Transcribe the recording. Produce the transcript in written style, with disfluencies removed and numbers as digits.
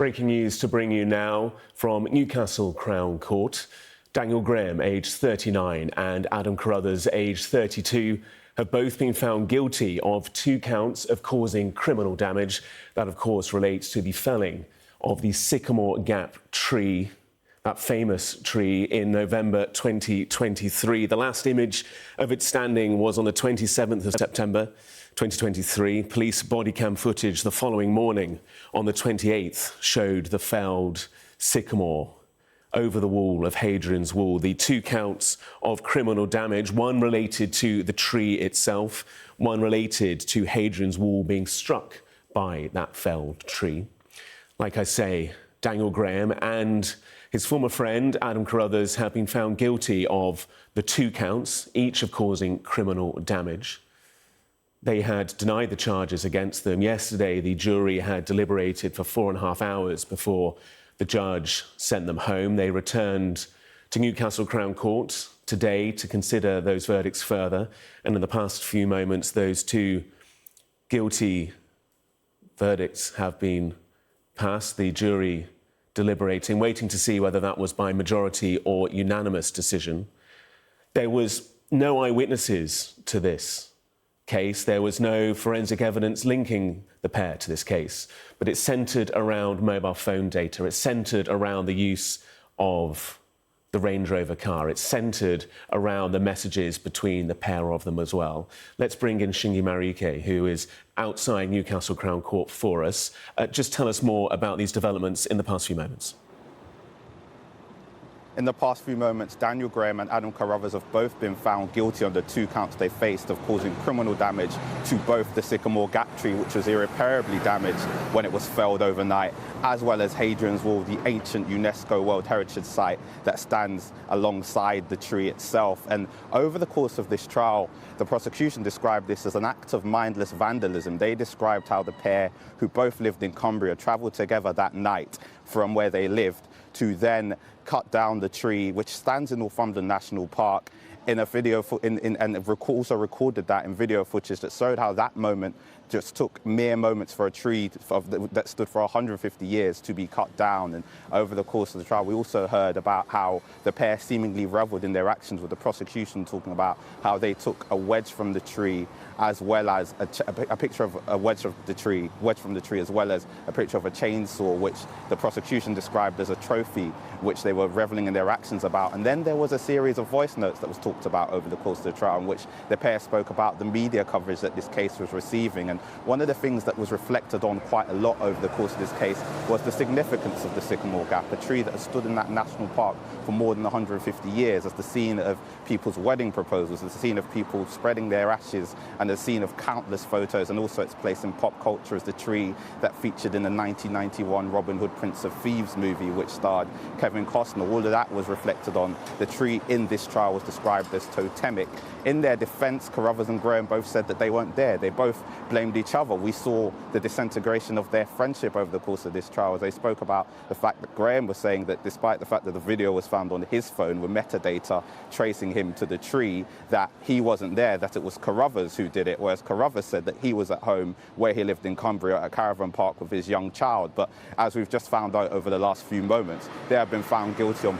Breaking news to bring you now from Newcastle Crown Court. Daniel Graham, aged 39, and Adam Carruthers, aged 32, have both been found guilty of 2 counts of causing criminal damage. That, of course, relates to the felling of the Sycamore Gap tree, that famous tree, in November 2023. The last image of it standing was on the 27th of September 2023. Police body cam footage the following morning on the 28th showed the felled sycamore over the wall of Hadrian's wall. The 2 counts of criminal damage, one related to the tree itself, one related to Hadrian's wall being struck by that felled tree. Like I say, Daniel Graham and his former friend Adam Carruthers have been found guilty of the 2 counts, each of causing criminal damage. They had denied the charges against them. Yesterday, the jury had deliberated for 4.5 hours before the judge sent them home. They returned to Newcastle Crown Court today to consider those verdicts further. And in the past few moments, those 2 guilty verdicts have been passed. The jury deliberating, waiting to see whether that was by majority or unanimous decision. There was no eyewitnesses to this case. There was no forensic evidence linking the pair to this case, but it centred around mobile phone data. It centred around the use of the Range Rover car. It centred around the messages between the pair of them as well. Let's bring in Shingi Marike, who is outside Newcastle Crown Court for us. Just tell us more about these developments in the past few moments. In the past few moments, Daniel Graham and Adam Carruthers have both been found guilty on the 2 counts they faced of causing criminal damage to both the Sycamore Gap tree, which was irreparably damaged when it was felled overnight, as well as Hadrian's Wall, the ancient UNESCO World Heritage Site that stands alongside the tree itself. And over the course of this trial, the prosecution described this as an act of mindless vandalism. They described how the pair, who both lived in Cumbria, travelled together that night from where they lived to then cut down the tree, which stands in Northumberland National Park, in a video, and also recorded that in video footage that showed how that moment just took mere moments for a tree that stood for 150 years to be cut down. And over the course of the trial, we also heard about how the pair seemingly revelled in their actions, with the prosecution talking about how they took a wedge from the tree, as well as a picture of a wedge from the tree, as well as a picture of a chainsaw, which the prosecution described as a trophy, which they were revelling in their actions about. And then there was a series of voice notes that was talked about over the course of the trial, in which the pair spoke about the media coverage that this case was receiving. And one of the things that was reflected on quite a lot over the course of this case was the significance of the Sycamore Gap, a tree that has stood in that national park for more than 150 years as the scene of people's wedding proposals, as the scene of people spreading their ashes, and the scene of countless photos, and also its place in pop culture as the tree that featured in the 1991 Robin Hood Prince of Thieves movie, which starred Kevin Costner. All of that was reflected on the tree in this trial, was described as totemic. In their defence, Carruthers and Graham both said that they weren't there. They both blamed each other. We saw the disintegration of their friendship over the course of this trial, as they spoke about the fact that Graham was saying that despite the fact that the video was found on his phone with metadata tracing him to the tree, that he wasn't there, that it was Carruthers who did it, whereas Carruthers said that he was at home where he lived in Cumbria at a caravan park with his young child. But as we've just found out over the last few moments, they have been found guilty on